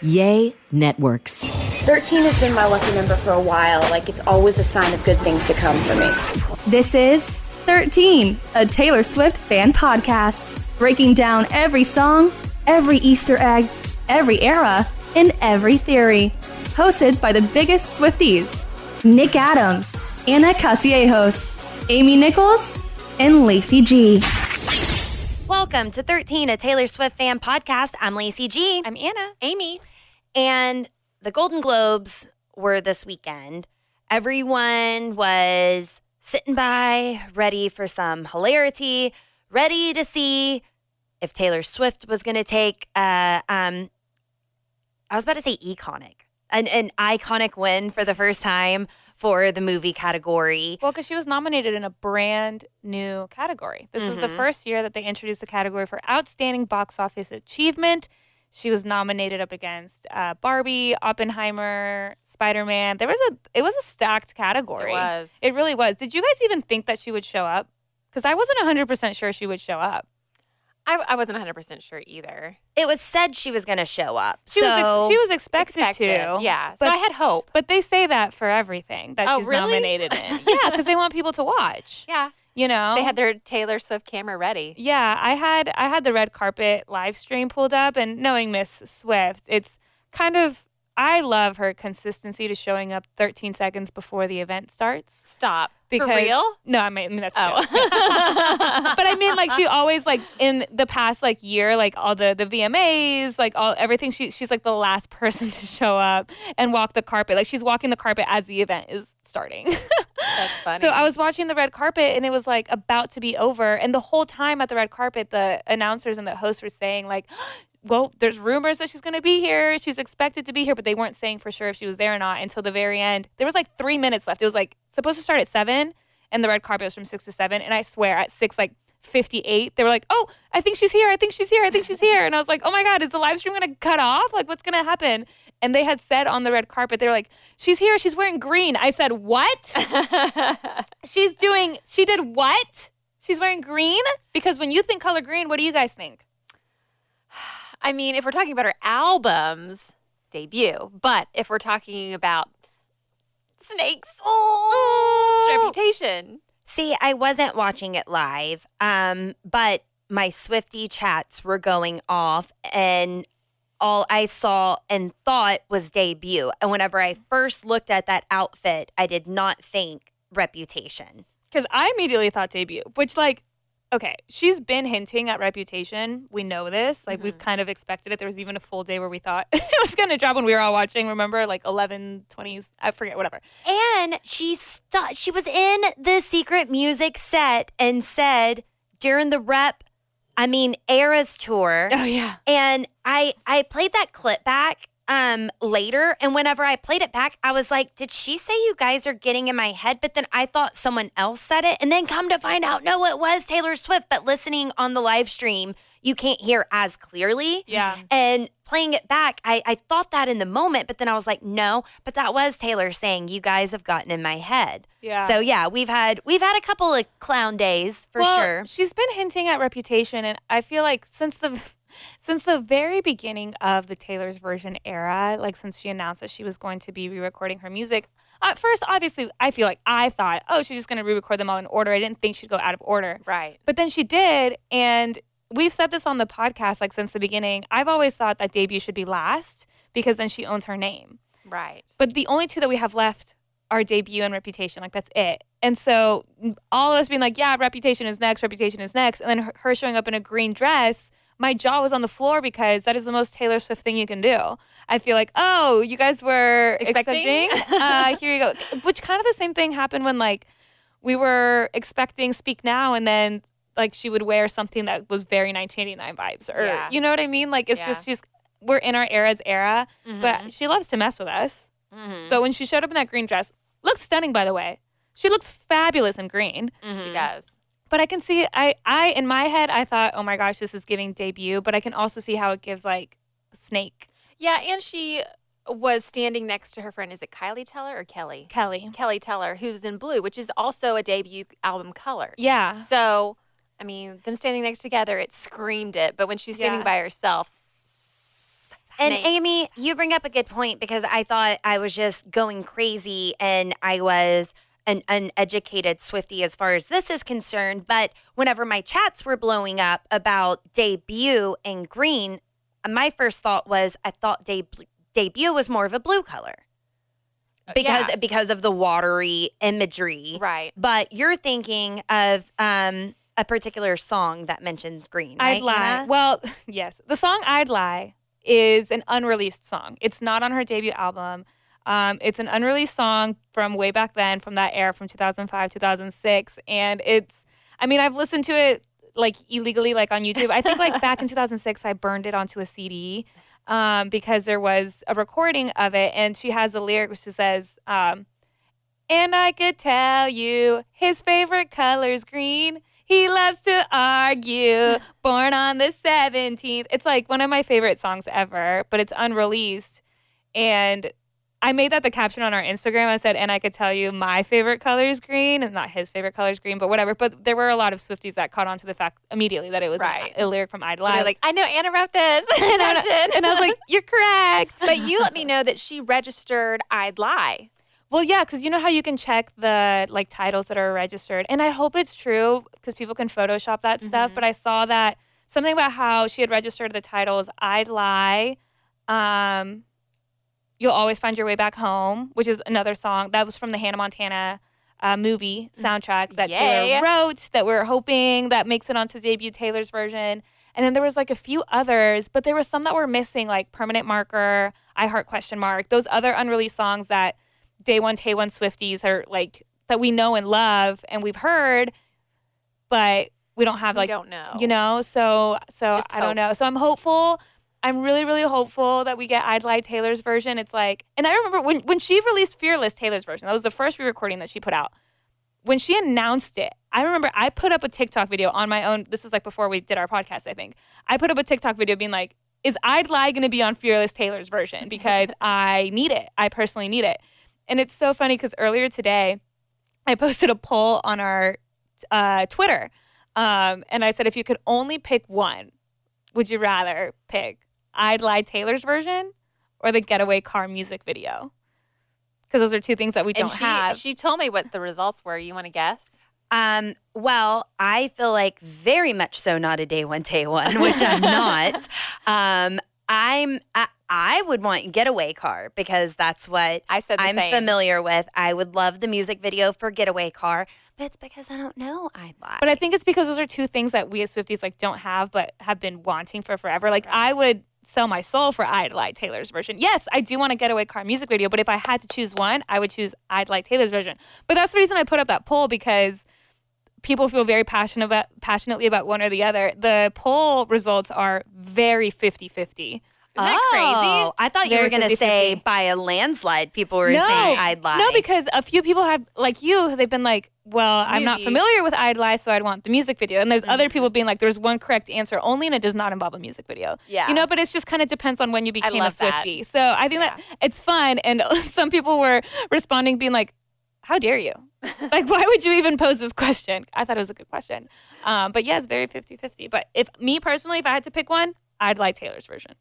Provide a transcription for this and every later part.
Yay Networks. 13 has been my lucky number for a while. Like, it's always a sign of good things to come for me. This is 13, a Taylor Swift fan podcast, breaking down every song, every Easter egg, every era, and every theory. Hosted by the biggest Swifties, Nick Adams, Anna Cassiejos, Amy Nichols, and Lacey Gee. Welcome to 13, a Taylor Swift fan podcast. I'm Lacey Gee. I'm Anna. Amy. And the Golden Globes were this weekend. Everyone was sitting by, ready for some hilarity, ready to see if Taylor Swift was going to take, I was about to say an iconic win for the first time for the movie category. Well, because she was nominated in a brand new category. This was the first year that they introduced the category for Outstanding Box Office Achievement. She was nominated up against Barbie, Oppenheimer, Spider-Man. It was a stacked category. It was. It really was. Did you guys even think that she would show up? Because I wasn't 100% sure she would show up. I wasn't 100% sure either. It was said she was going to show up. She was expected to. Yeah. But so I had hope. But they say that for everything that she's really? nominated in. Yeah, because they want people to watch. Yeah. You know? They had their Taylor Swift camera ready. Yeah, I had the red carpet live stream pulled up, and knowing Miss Swift, it's kind of, I love her consistency to showing up 13 seconds before the event starts. Stop. Because, for real? No, I mean that's true. But I mean, like, she always, like, in the past, like, year, like, all the VMAs, like, everything, she's like the last person to show up and walk the carpet. Like, she's walking the carpet as the event is starting. That's funny. So I was watching the red carpet, and it was, like, about to be over. And the whole time at the red carpet, the announcers and the host were saying, like, well, there's rumors that she's going to be here. She's expected to be here, but they weren't saying for sure if she was there or not until the very end. There was like 3 minutes left. It was like supposed to start at 7, and the red carpet was from 6 to 7. And I swear at 6:58, they were like, "Oh, I think she's here. I think she's here. I think she's here." And I was like, "Oh my God, is the live stream going to cut off? Like, what's going to happen?" And they had said on the red carpet, they were like, "She's here. She's wearing green." I said, "What?" She did what? She's wearing green? Because when you think color green, what do you guys think? I mean, if we're talking about her albums, debut. But if we're talking about snakes, Reputation. See, I wasn't watching it live, but my Swiftie chats were going off, and all I saw and thought was debut. And whenever I first looked at that outfit, I did not think Reputation. Because I immediately thought debut, which, like, okay, she's been hinting at Reputation. We know this. Like, we've kind of expected it. There was even a full day where we thought it was going to drop when we were all watching. Remember? Like 11:20s. I forget, whatever. And she was in the secret music set and said during the Eras tour. Oh, yeah. And I played that clip back later, and whenever I played it back, I was like, did she say you guys are getting in my head? But then I thought someone else said it, and then come to find out, no, it was Taylor Swift. But listening on the live stream, you can't hear as clearly. Yeah. And playing it back, I thought that in the moment, but then I was like, no, but that was Taylor saying, you guys have gotten in my head. Yeah. So yeah, we've had a couple of clown days for sure. She's been hinting at Reputation, and I feel like since the very beginning of the Taylor's version era, like since she announced that she was going to be re-recording her music, at first, obviously, I thought, oh, she's just going to re-record them all in order. I didn't think she'd go out of order. Right. But then she did, and we've said this on the podcast, like, since the beginning. I've always thought that debut should be last because then she owns her name. Right. But the only two that we have left are debut and Reputation. Like, that's it. And so all of us being like, yeah, Reputation is next, Reputation is next. And then her showing up in a green dress, my jaw was on the floor because that is the most Taylor Swift thing you can do. I feel like, oh, you guys were expecting? Here you go. Which kind of the same thing happened when, like, we were expecting Speak Now, and then, like, she would wear something that was very 1989 vibes. Or, you know what I mean? Like, it's just we're in our era, but she loves to mess with us. But when she showed up in that green dress, looked stunning, by the way. She looks fabulous in green. She does. But I can see, I in my head, I thought, oh my gosh, this is giving debut. But I can also see how it gives, like, a snake. Yeah, and she was standing next to her friend. Is it Kylie Teller or Kelly? Kelly Teller, who's in blue, which is also a debut album color. Yeah. So, I mean, them standing next together, it screamed it. But when she was standing by herself, And snakes. Amy, you bring up a good point because I thought I was just going crazy and I was an uneducated SwifTEA as far as this is concerned. But whenever my chats were blowing up about debut and green, my first thought was I thought debut was more of a blue color because of the watery imagery. Right. But you're thinking of a particular song that mentions green, right, I'd Lie. Hannah? Well, yes. The song I'd Lie is an unreleased song. It's not on her debut album. It's an unreleased song from way back then, from that era, from 2005, 2006. And I've listened to it like illegally, like on YouTube. I think like back in 2006, I burned it onto a CD because there was a recording of it. And she has a lyric which says, and I could tell you his favorite color's green. He loves to argue, born on the 17th. It's like one of my favorite songs ever, but it's unreleased. And I made that the caption on our Instagram. I said, and I could tell you my favorite color is green, and not his favorite color is green, but whatever. But there were a lot of SwifTEAs that caught on to the fact immediately that it was a lyric from I'd Lie. They're like, I know Anna wrote this. and I was like, you're correct. But you let me know that she registered I'd Lie. Well, yeah, because you know how you can check the like titles that are registered, and I hope it's true because people can Photoshop that stuff. But I saw that something about how she had registered the titles I'd Lie, You'll Always Find Your Way Back Home, which is another song that was from the Hannah Montana movie soundtrack that Taylor wrote. That we're hoping that makes it onto debut Taylor's version. And then there was like a few others, but there were some that were missing, like Permanent Marker, I Heart ? Those other unreleased songs that Day One, Tay Ones SwifTEAs are like that we know and love and we've heard, but we don't have like we don't know. You know, so Just I don't hope. know. So I'm hopeful. I'm really, really hopeful that we get I'd Lie Taylor's version. It's like, and I remember when she released Fearless Taylor's version, that was the first re-recording that she put out. When she announced it, I remember I put up a TikTok video on my own. This was like before we did our podcast, I think. I put up a TikTok video being like, is I'd Lie going to be on Fearless Taylor's version? Because I need it. I personally need it. And it's so funny because earlier today, I posted a poll on our Twitter. And I said, if you could only pick one, would you rather pick I'd Lie Taylor's version or the Getaway Car music video? Because those are two things that we don't have. She told me what the results were. You want to guess? Well, I feel like very much so not a Day One, Tay One, which I'm not. I would want Getaway Car because that's what I said the I'm same. familiar with. I would love the music video for Getaway Car, but it's because I don't know I'd Lie. But I think it's because those are two things that we as SwifTEAs like don't have but have been wanting for forever. Like I would sell my soul for I'd Lie Taylor's version. Yes, I do want a Getaway Car music video, but if I had to choose one, I would choose I'd Lie Taylor's version. But that's the reason I put up that poll because people feel very passionately about one or the other. The poll results are very 50-50. Isn't that crazy? I thought you Very were going to 50-50. say by a landslide people were saying I'd Lie. No, because a few people have, like you, they've been like, well, I'm not Movie. familiar with I'd Lie, so I'd want the music video. And there's other people being like, there's one correct answer only, and it does not involve a music video. Yeah. You know, but it's just kind of depends on when you became a love that. SwifTEA. So I think that it's fun. And some people were responding being like, how dare you? Like, why would you even pose this question? I thought it was a good question. But yeah, it's very 50-50. But if I had to pick one, I'd Lie Taylor's version.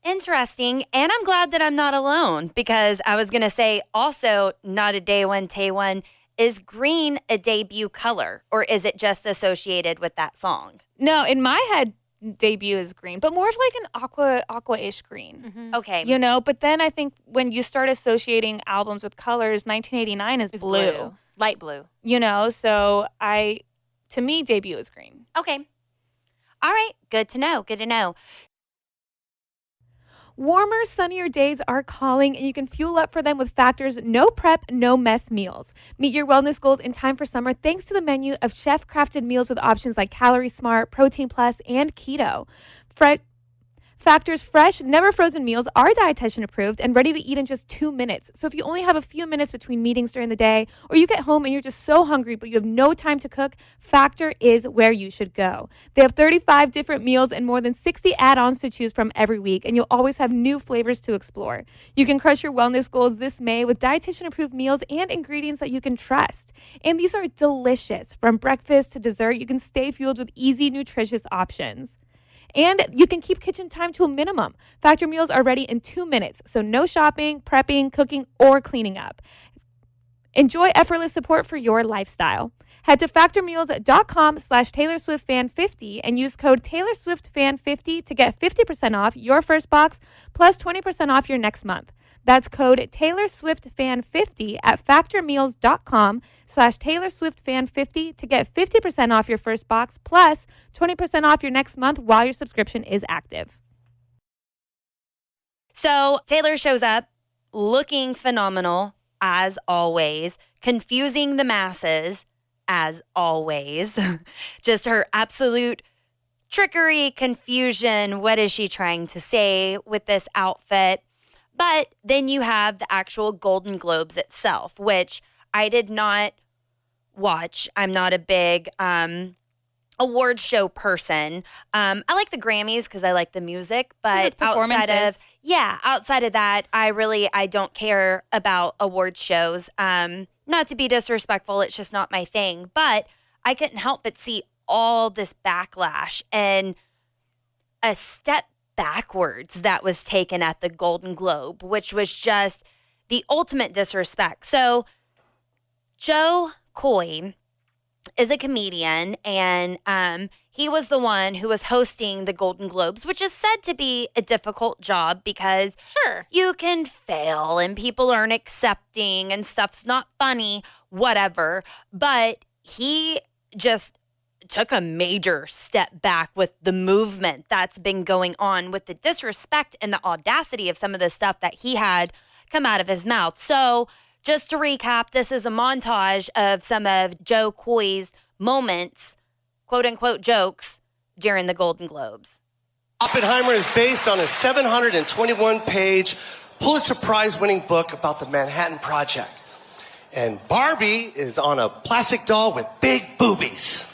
Interesting. And I'm glad that I'm not alone because I was going to say also not a Day One, Tay One. Is green a debut color or is it just associated with that song? No, in my head, debut is green, but more of like an aqua-ish green. Okay. You know, but then I think when you start associating albums with colors, 1989 is It's blue. Light blue. You know, so to me, debut is green. Okay. All right. Good to know. Good to know. Warmer, sunnier days are calling, and you can fuel up for them with Factor's no prep, no mess meals. Meet your wellness goals in time for summer thanks to the menu of chef-crafted meals with options like Calorie Smart, Protein Plus, and Keto. Factor's fresh, never frozen meals are dietitian approved and ready to eat in just 2 minutes. So if you only have a few minutes between meetings during the day, or you get home and you're just so hungry but you have no time to cook, Factor is where you should go. They have 35 different meals and more than 60 add-ons to choose from every week, and you'll always have new flavors to explore. You can crush your wellness goals this May with dietitian approved meals and ingredients that you can trust. And these are delicious. From breakfast to dessert, you can stay fueled with easy, nutritious options. And you can keep kitchen time to a minimum. Factor meals are ready in 2 minutes, so no shopping, prepping, cooking, or cleaning up. Enjoy effortless support for your lifestyle. Head to factormeals.com/TaylorSwiftFan50 and use code TaylorSwiftFan50 to get 50% off your first box plus 20% off your next month. That's code TaylorSwiftFan50 at factormeals.com/TaylorSwiftFan50 to get 50% off your first box plus 20% off your next month while your subscription is active. So Taylor shows up looking phenomenal, as always, confusing the masses, as always. Just her absolute trickery, confusion. What is she trying to say with this outfit? But then you have the actual Golden Globes itself, which I did not watch. I'm not a big award show person. I like the Grammys because I like the music, but outside of that, I don't care about award shows. Not to be disrespectful, it's just not my thing. But I couldn't help but see all this backlash and a step backwards that was taken at the Golden Globe, which was just the ultimate disrespect. So Joe Coy is a comedian, and he was the one who was hosting the Golden Globes, which is said to be a difficult job because you can fail and people aren't accepting and stuff's not funny, whatever. But he just took a major step back with the movement that's been going on, with the disrespect and the audacity of some of the stuff that he had come out of his mouth. So just to recap, this is a montage of some of Joe Coy's moments, quote unquote jokes, during the Golden Globes. Oppenheimer is based on a 721-page Pulitzer Prize-winning book about the Manhattan Project. And Barbie is on a plastic doll with big boobies.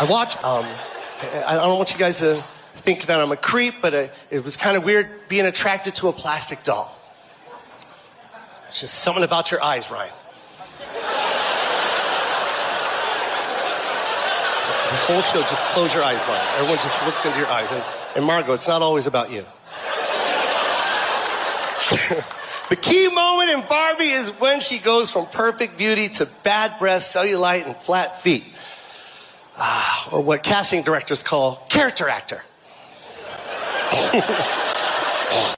I watched, I don't want you guys to think that I'm a creep, but it was kind of weird being attracted to a plastic doll. It's just something about your eyes, Ryan. The whole show, just close your eyes, Ryan. Everyone just looks into your eyes. And Margot, it's not always about you. The key moment in Barbie is when she goes from perfect beauty to bad breath, cellulite, and flat feet. Or what casting directors call character actor.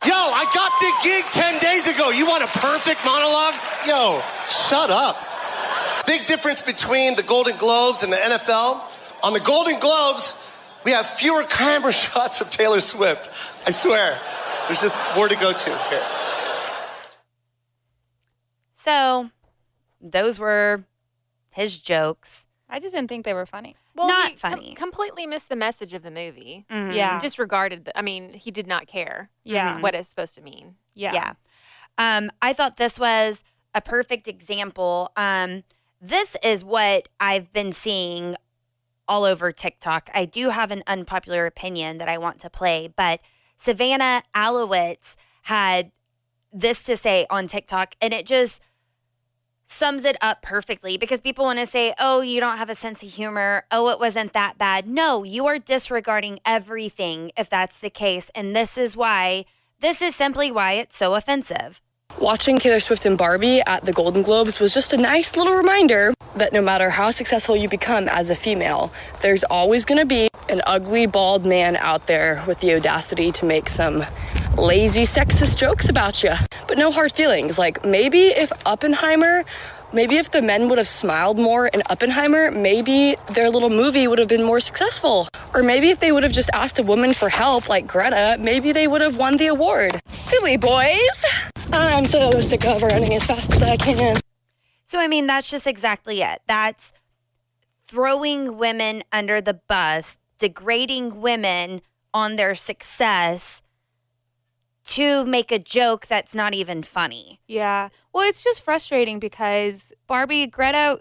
Yo, I got the gig 10 days ago. You want a perfect monologue? Yo, shut up. Big difference between the Golden Globes and the NFL. On the Golden Globes, we have fewer camera shots of Taylor Swift. I swear. There's just more to go to here. So, those were his jokes. I just didn't think they were funny. Well, Not he funny. Completely missed the message of the movie. Mm-hmm. Yeah. Disregarded. He did not care. Yeah. What it's supposed to mean. Yeah. I thought this was a perfect example. This is what I've been seeing all over TikTok. I do have an unpopular opinion that I want to play, but Savannah Alowitz had this to say on TikTok, and it just sums it up perfectly, because people want to say, oh, you don't have a sense of humor. Oh, it wasn't that bad. No, you are disregarding everything if that's the case. And this is simply why it's so offensive. Watching Taylor Swift and Barbie at the Golden Globes was just a nice little reminder that no matter how successful you become as a female, there's always going to be an ugly, bald man out there with the audacity to make some lazy, sexist jokes about you. But no hard feelings. Like, maybe if the men would have smiled more in Oppenheimer, maybe their little movie would have been more successful. Or maybe if they would have just asked a woman for help, like Greta, maybe they would have won the award. Silly boys. I'm so sick of running as fast as I can. So, I mean, that's just exactly it. That's throwing women under the bus, degrading women on their success to make a joke that's not even funny. Yeah. Well, it's just frustrating because Greta,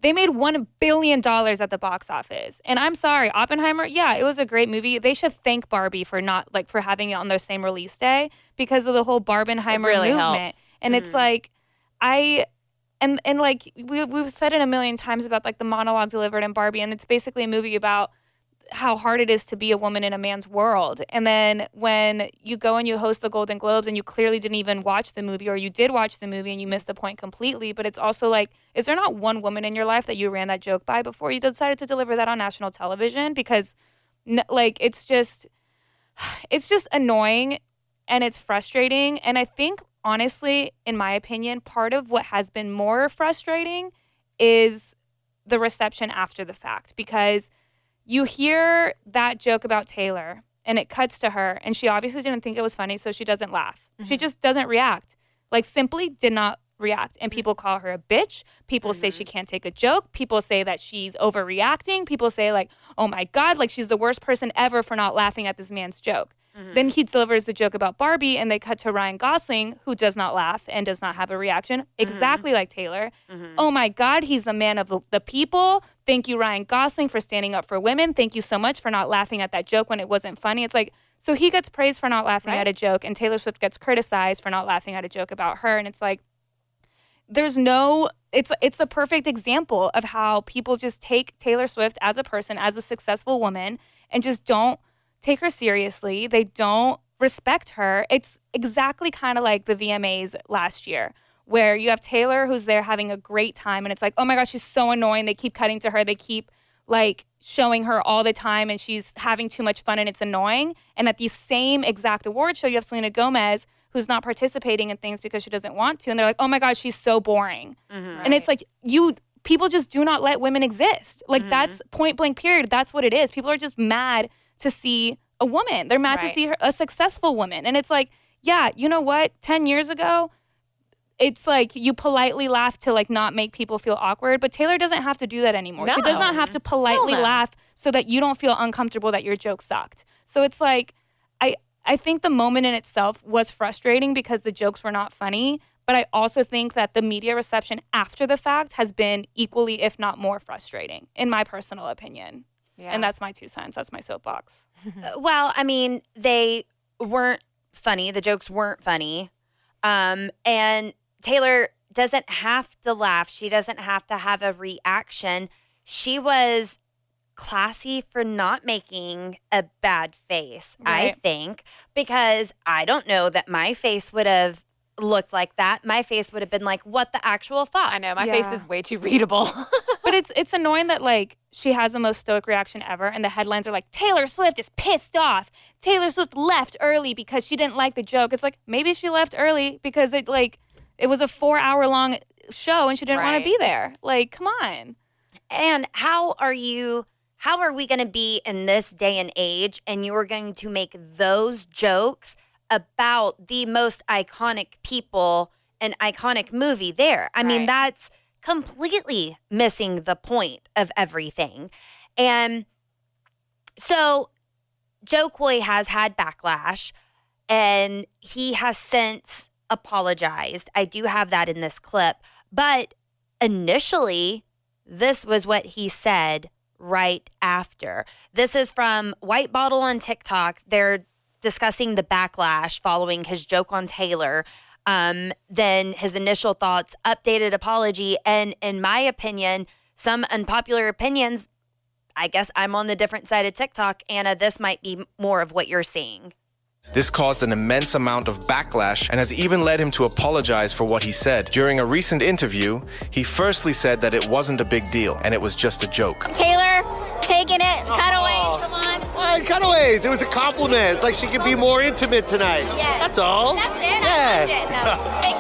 they made $1 billion at the box office. And I'm sorry, Oppenheimer, yeah, it was a great movie. They should thank Barbie for for having it on their same release day because of the whole Barbenheimer really movement. helped. And it's like, we've said it a million times about like the monologue delivered in Barbie, and it's basically a movie about how hard it is to be a woman in a man's world. And then when you go and you host the Golden Globes and you clearly didn't even watch the movie, or you did watch the movie and you missed the point completely, but it's also like, is there not one woman in your life that you ran that joke by before you decided to deliver that on national television? Because like, it's just annoying and it's frustrating. And I think, honestly, in my opinion, part of what has been more frustrating is the reception after the fact, because you hear that joke about Taylor and it cuts to her and she obviously didn't think it was funny, so she doesn't laugh. Mm-hmm. She just doesn't react. Like, simply did not react. And people call her a bitch. People say she can't take a joke. People say that she's overreacting. People say, like, oh my God, like, she's the worst person ever for not laughing at this man's joke. Then he delivers the joke about Barbie and they cut to Ryan Gosling, who does not laugh and does not have a reaction, exactly like Taylor. Oh my God, he's the man of the people. Thank you, Ryan Gosling, for standing up for women. Thank you so much for not laughing at that joke when it wasn't funny. It's like, so he gets praised for not laughing at a joke, and Taylor Swift gets criticized for not laughing at a joke about her. And it's like, there's no, it's the perfect example of how people just take Taylor Swift as a person, as a successful woman, and just don't take her seriously. They don't respect her. It's exactly kind of like the VMAs last year, where you have Taylor who's there having a great time, and it's like, oh my gosh, she's so annoying. They keep cutting to her. They keep like showing her all the time, and she's having too much fun, and it's annoying. And at the same exact award show, you have Selena Gomez, who's not participating in things because she doesn't want to, and they're like, oh my gosh, she's so boring. And it's like, people just do not let women exist. Like, that's point blank period. That's what it is. People are just mad to see a woman. They're mad to see her, a successful woman. And it's like, yeah, you know what? 10 years ago, it's like you politely laugh to like not make people feel awkward. But Taylor doesn't have to do that anymore. No. She does not have to politely laugh so that you don't feel uncomfortable that your joke sucked. So it's like, I think the moment in itself was frustrating because the jokes were not funny. But I also think that the media reception after the fact has been equally, if not more, frustrating, in my personal opinion. Yeah. And that's my 2 cents. That's my soapbox. Well, I mean, they weren't funny. The jokes weren't funny. And Taylor doesn't have to laugh. She doesn't have to have a reaction. She was classy for not making a bad face, I think, because I don't know that my face would have looked like that. My face would have been like, what the actual fuck? I know. My face is way too readable. But it's annoying that, like, she has the most stoic reaction ever, and the headlines are like, Taylor Swift is pissed off. Taylor Swift left early because she didn't like the joke. It's like, maybe she left early because it was a 4-hour-long show and she didn't want to be there. Like, come on. And how are we going to be in this day and age, and you are going to make those jokes about the most iconic people and iconic movie there? I mean, that's completely missing the point of everything. And so Joe Coy has had backlash, and he has since apologized. I do have that in this clip. But initially, this was what he said right after. This is from White Bottle on TikTok. They're discussing the backlash following his joke on Taylor, then his initial thoughts, updated apology, and in my opinion, some unpopular opinions. I guess I'm on the different side of TikTok. Anna, this might be more of what you're seeing. This caused an immense amount of backlash and has even led him to apologize for what he said. During a recent interview, he firstly said that it wasn't a big deal and it was just a joke. Taylor, taking it. Cutaways, come on. Well, cutaways. It was a compliment. It's like she could be more intimate tonight. Yes. That's all. That's it.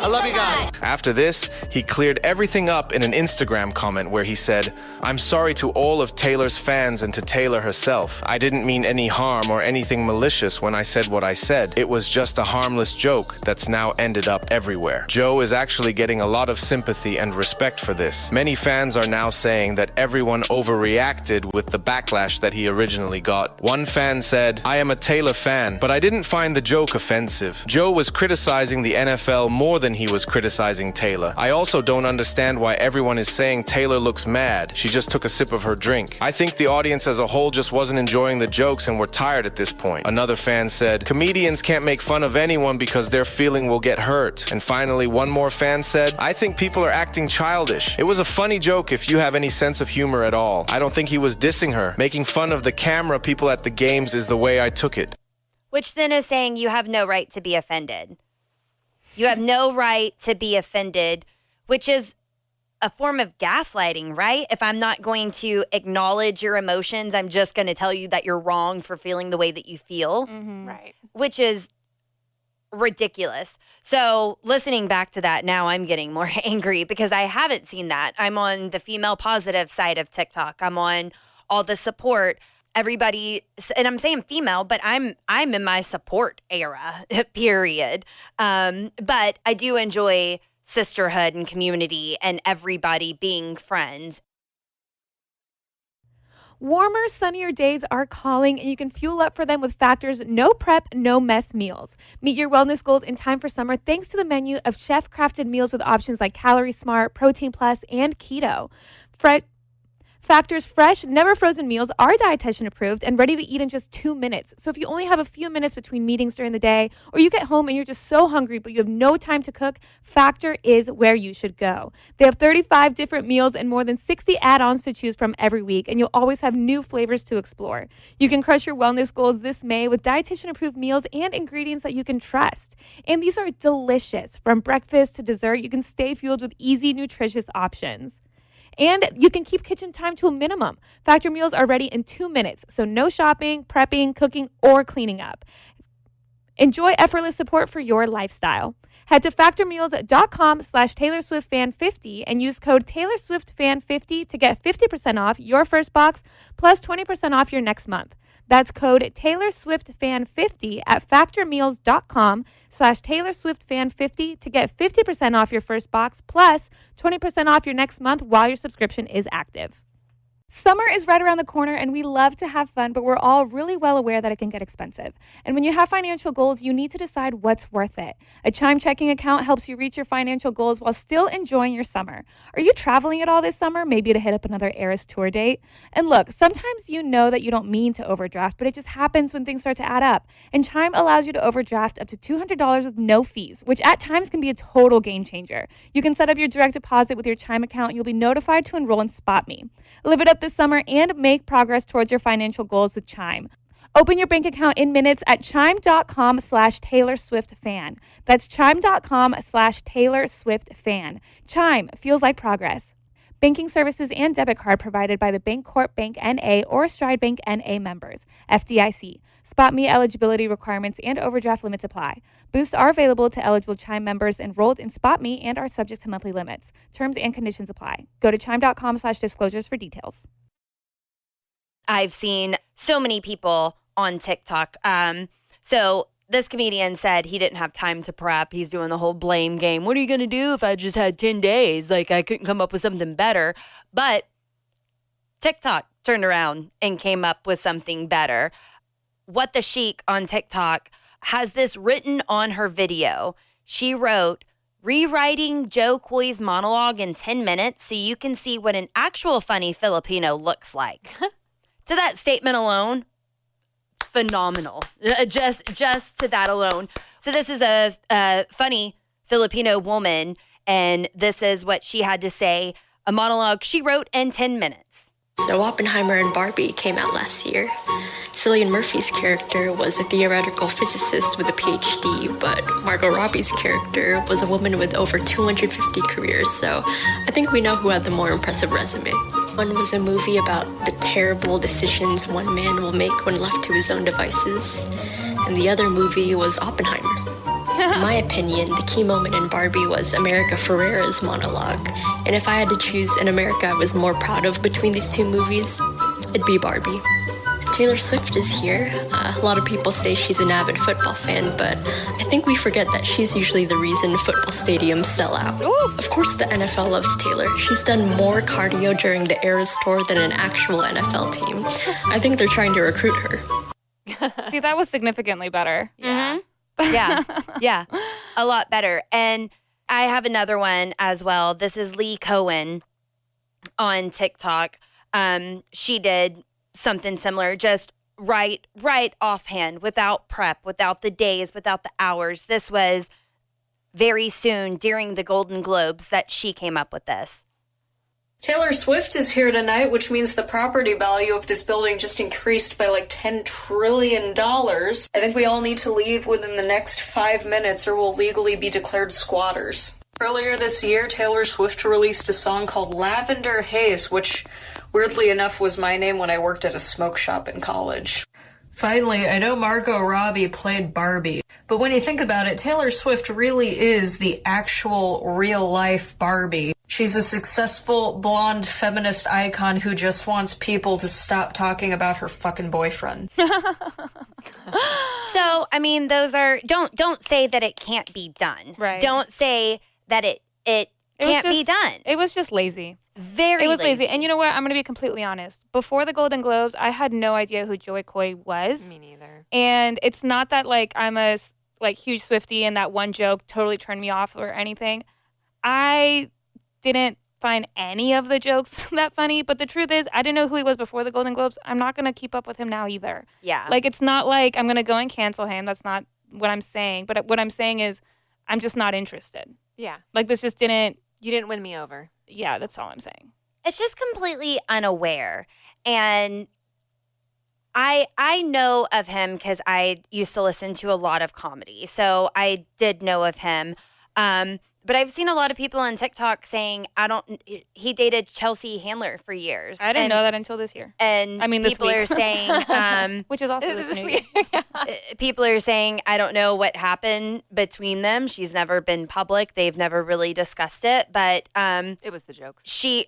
I love you guys. After this, he cleared everything up in an Instagram comment where he said, "I'm sorry to all of Taylor's fans and to Taylor herself. I didn't mean any harm or anything malicious when I said what I said. It was just a harmless joke that's now ended up everywhere." Joe is actually getting a lot of sympathy and respect for this. Many fans are now saying that everyone overreacted with the backlash that he originally got. One fan said, "I am a Taylor fan, but I didn't find the joke offensive. Joe was criticizing the NFL more than he was criticizing Taylor. I also don't understand why everyone is saying Taylor looks mad. She just took a sip of her drink. I think the audience as a whole just wasn't enjoying the jokes and were tired at this point." Another fan said, comedians can't make fun of anyone because their feeling will get hurt. And finally, one more fan said, I think people are acting childish. It was a funny joke if you have any sense of humor at all. I don't think he was dissing her. Making fun of the camera people at the games is the way I took it. Which then is saying you have no right to be offended. You have no right to be offended, which is a form of gaslighting, right? If I'm not going to acknowledge your emotions, I'm just going to tell you that you're wrong for feeling the way that you feel. Right. Which is ridiculous. So listening back to that, now I'm getting more angry because I haven't seen that. I'm on the female positive side of TikTok. I'm on all the support. Everybody, and I'm saying female, but I'm in my support era, period. But I do enjoy sisterhood and community and everybody being friends. Warmer, sunnier days are calling, and you can fuel up for them with Factor's no prep, no mess meals. Meet your wellness goals in time for summer thanks to the menu of chef-crafted meals with options like Calorie Smart, Protein Plus, and Keto. Factor's fresh, never frozen meals are dietitian approved and ready to eat in just 2 minutes. So if you only have a few minutes between meetings during the day, or you get home and you're just so hungry but you have no time to cook, Factor is where you should go. They have 35 different meals and more than 60 add-ons to choose from every week, and you'll always have new flavors to explore. You can crush your wellness goals this May with dietitian approved meals and ingredients that you can trust. And these are delicious. From breakfast to dessert, you can stay fueled with easy, nutritious options. And you can keep kitchen time to a minimum. Factor meals are ready in 2 minutes, so no shopping, prepping, cooking, or cleaning up. Enjoy effortless support for your lifestyle. Head to factormeals.com/TaylorSwiftFan50 and use code TaylorSwiftFan50 to get 50% off your first box plus 20% off your next month. That's code TaylorSwiftFan50 at factormeals.com/TaylorSwiftFan50 to get 50% off your first box plus 20% off your next month while your subscription is active. Summer is right around the corner, and we love to have fun, but we're all really well aware that it can get expensive. And when you have financial goals, you need to decide what's worth it. A Chime checking account helps you reach your financial goals while still enjoying your summer. Are you traveling at all this summer? Maybe to hit up another Eras tour date? And look, sometimes you know that you don't mean to overdraft, but it just happens when things start to add up. And Chime allows you to overdraft up to $200 with no fees, which at times can be a total game changer. You can set up your direct deposit with your Chime account, and you'll be notified to enroll in SpotMe. Live it up this summer and make progress towards your financial goals with Chime. Open your bank account in minutes at chime.com/TaylorSwiftFan. That's chime.com/TaylorSwiftFan. Chime feels like progress. Banking services and debit card provided by the Bancorp Bank N.A. or Stride Bank N.A. members. FDIC. SpotMe eligibility requirements and overdraft limits apply. Boosts are available to eligible Chime members enrolled in SpotMe and are subject to monthly limits. Terms and conditions apply. Go to chime.com/disclosures for details. I've seen so many people on TikTok. So this comedian said he didn't have time to prep. He's doing the whole blame game. What are you going to do if I just had 10 days? Like, I couldn't come up with something better. But TikTok turned around and came up with something better. What the Chic on TikTok has this written on her video. She wrote, rewriting Joe Coy's monologue in 10 minutes so you can see what an actual funny Filipino looks like. To that statement alone, phenomenal. Just to that alone. So this is a funny Filipino woman, and this is what she had to say, a monologue she wrote in 10 minutes. So Oppenheimer and Barbie came out last year. Cillian Murphy's character was a theoretical physicist with a PhD, but Margot Robbie's character was a woman with over 250 careers, so I think we know who had the more impressive resume. One was a movie about the terrible decisions one man will make when left to his own devices, and the other movie was Oppenheimer. In my opinion, the key moment in Barbie was America Ferrera's monologue, and if I had to choose an America I was more proud of between these two movies, it'd be Barbie. Taylor Swift is here. A lot of people say she's an avid football fan, but I think we forget that she's usually the reason football stadiums sell out. Ooh. Of course the NFL loves Taylor. She's done more cardio during the Eras tour than an actual NFL team. I think they're trying to recruit her. See, that was significantly better. Yeah. Yeah, a lot better. And I have another one as well. This is Lee Cohen on TikTok. She did something similar, just right offhand, without prep, without the days, without the hours. This was very soon during the Golden Globes that she came up with this. Taylor Swift is here tonight, which means the property value of this building just increased by like $10 trillion. I think we all need to leave within the next 5 minutes or we'll legally be declared squatters. Earlier this year, Taylor Swift released a song called Lavender Haze, which weirdly enough was my name when I worked at a smoke shop in college. Finally, I know Margot Robbie played Barbie, but when you think about it, Taylor Swift really is the actual real-life Barbie. She's a successful, blonde, feminist icon who just wants people to stop talking about her fucking boyfriend. So, I mean, those are, don't say that it can't be done. Right. Don't say that it can't be done. It was just lazy. Very It was lazy. lazy. And you know what? I'm going to be completely honest. Before the Golden Globes, I had no idea who Joy Coy was. Me neither. And it's not that like I'm a like huge Swiftie and that one joke totally turned me off or anything. I didn't find any of the jokes that funny, but the truth is I didn't know who he was before the Golden Globes. I'm not going to keep up with him now either. Yeah. Like it's not like I'm going to go and cancel him. That's not what I'm saying. But what I'm saying is I'm just not interested. Yeah. Like this just didn't. You didn't win me over. Yeah, that's all I'm saying. It's just completely unaware. And I know of him because I used to listen to a lot of comedy. So I did know of him. But I've seen a lot of people on TikTok saying, he dated Chelsea Handler for years. I didn't know that until this year. And I mean, this people week. are saying, which is also this week. People are saying, I don't know what happened between them. She's never been public. They've never really discussed it. But it was the jokes. She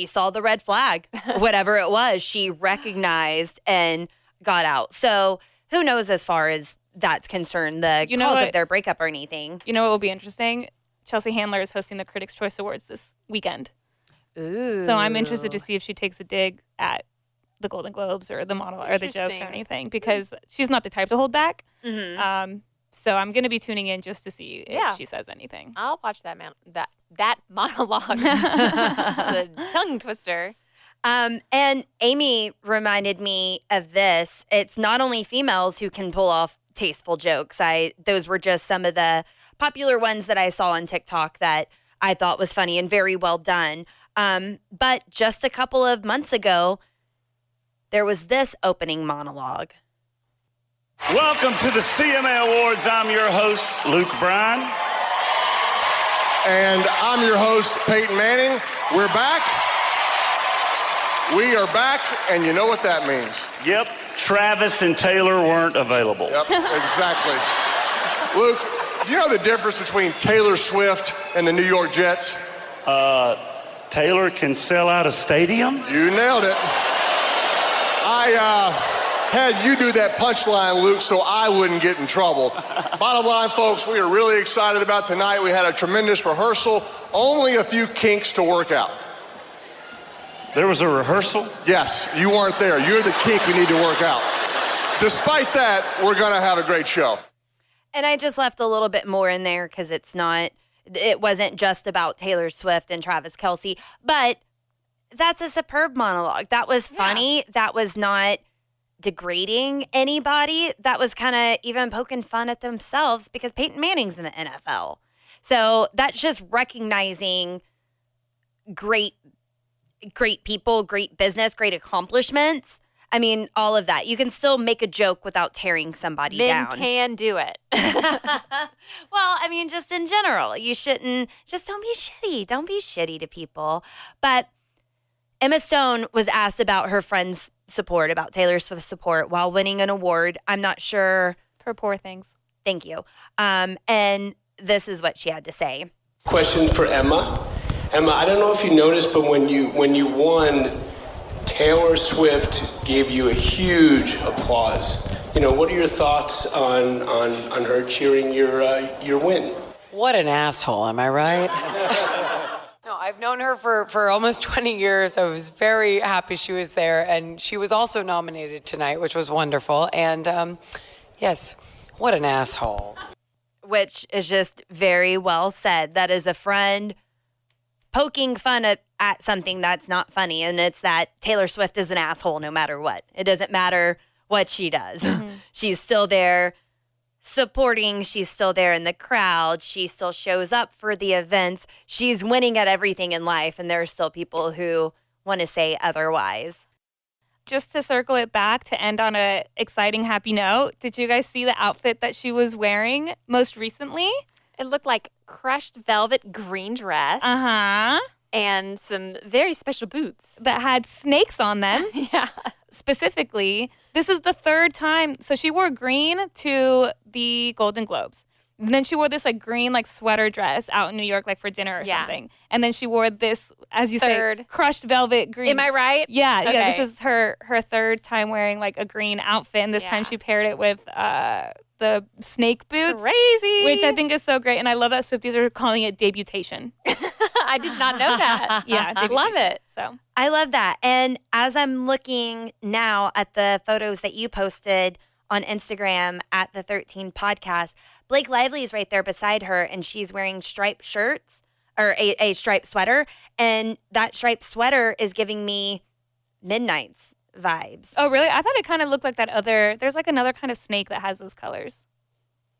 saw the red flag, whatever it was. She recognized and got out. So who knows as far as that's concerned, the cause of their breakup or anything. You know what will be interesting? Chelsea Handler is hosting the Critics' Choice Awards this weekend. Ooh. So I'm interested to see if she takes a dig at the Golden Globes or the monologue or the jokes or anything, because she's not the type to hold back. Mm-hmm. So I'm going to be tuning in just to see if she says anything. I'll watch that monologue. The tongue twister. And Amy reminded me of this. It's not only females who can pull off tasteful jokes. Those were just some of the popular ones that I saw on TikTok that I thought was funny and very well done. But just a couple of months ago, there was this opening monologue. Welcome to the CMA Awards. I'm your host, Luke Bryan. And I'm your host, Peyton Manning. We're back. We are back, and you know what that means. Yep, Travis and Taylor weren't available. Yep, exactly. Luke, do you know the difference between Taylor Swift and the New York Jets? Taylor can sell out a stadium? You nailed it. I had you do that punchline, Luke, so I wouldn't get in trouble. Bottom line, folks, we are really excited about tonight. We had a tremendous rehearsal, only a few kinks to work out. There was a rehearsal? Yes, you weren't there. You're the kink we need to work out. Despite that, we're going to have a great show. And I just left a little bit more in there because it wasn't just about Taylor Swift and Travis Kelce, but that's a superb monologue. That was funny. Yeah. That was not degrading anybody. That was kind of even poking fun at themselves because Peyton Manning's in the NFL. So that's just recognizing great people, great business, great accomplishments. I mean, all of that. You can still make a joke without tearing somebody down. Men can do it. Well, I mean, just in general, you shouldn't, just don't be shitty. Don't be shitty to people. But Emma Stone was asked about her friend's support, about Taylor Swift's support while winning an award. I'm not sure. For Poor Things. Thank you. And this is what she had to say. Question for Emma. Emma, I don't know if you noticed, but when you won, Taylor Swift gave you a huge applause. You know, what are your thoughts on her cheering your win? What an asshole, am I right? No, I've known her for almost 20 years. I was very happy she was there, and she was also nominated tonight, which was wonderful. And yes, what an asshole. Which is just very well said. That is a friend poking fun at something that's not funny, and it's that Taylor Swift is an asshole no matter what. It doesn't matter what she does. She's still there supporting. She's still there in the crowd. She still shows up for the events. She's winning at everything in life. And there are still people who want to say otherwise. Just to circle it back to end on a exciting, happy note, did you guys see the outfit that she was wearing most recently? It looked like crushed velvet green dress. And some very special boots. That had snakes on them. Yeah. Specifically, this is the third time. So she wore green to the Golden Globes. And then she wore this like green like sweater dress out in New York like for dinner or something. And then she wore this, as you say, crushed velvet green. Am I right? Yeah, Okay. yeah. This is her third time wearing like a green outfit, and this time she paired it with the snake boots. Crazy. Which I think is so great, and I love that Swifties are calling it Debutation. I did not know that. Yeah, I love it. So I love that. And as I'm looking now at the photos that you posted on Instagram at the 13 podcast, Blake Lively is right there beside her, and she's wearing striped shirts or a striped sweater. And that striped sweater is giving me Midnight's vibes. Oh, really? I thought it kind of looked like that other, there's like another kind of snake that has those colors.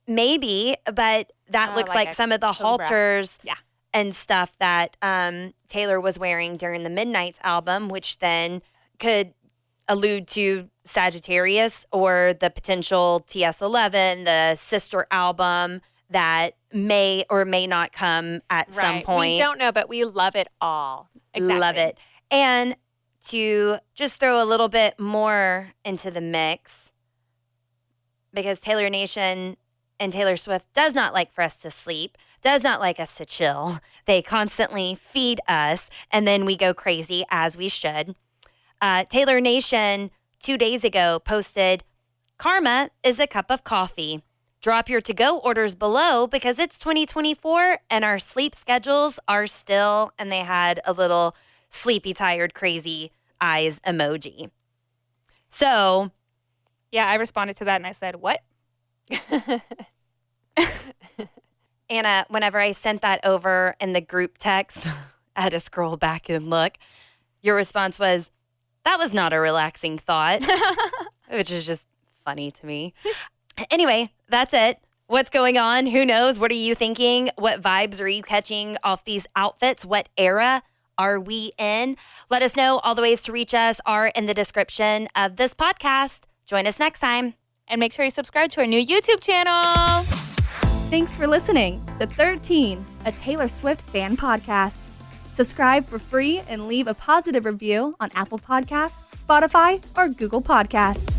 Maybe, but that looks like some of the halters and stuff that Taylor was wearing during the Midnight's album, which then could allude to Sagittarius or the potential TS11, the sister album that may or may not come at some point. We don't know, but we love it all. Love it. And to just throw a little bit more into the mix, because Taylor Nation and Taylor Swift does not like for us to sleep, does not like us to chill. They constantly feed us, and then we go crazy, as we should. Taylor Nation 2 days ago posted, "Karma is a cup of coffee. Drop your to-go orders below because it's 2024 and our sleep schedules are still," and they had a little sleepy, tired, crazy eyes emoji. So, yeah, I responded to that and I said, "What?" Anna, whenever I sent that over in the group text, I had to scroll back and look. Your response was, "That was not a relaxing thought," which is just funny to me. Anyway, that's it. What's going on? Who knows? What are you thinking? What vibes are you catching off these outfits? What era are we in? Let us know. All the ways to reach us are in the description of this podcast. Join us next time. And make sure you subscribe to our new YouTube channel. Thanks for listening to 13, a Taylor Swift fan podcast. Subscribe for free and leave a positive review on Apple Podcasts, Spotify, or Google Podcasts.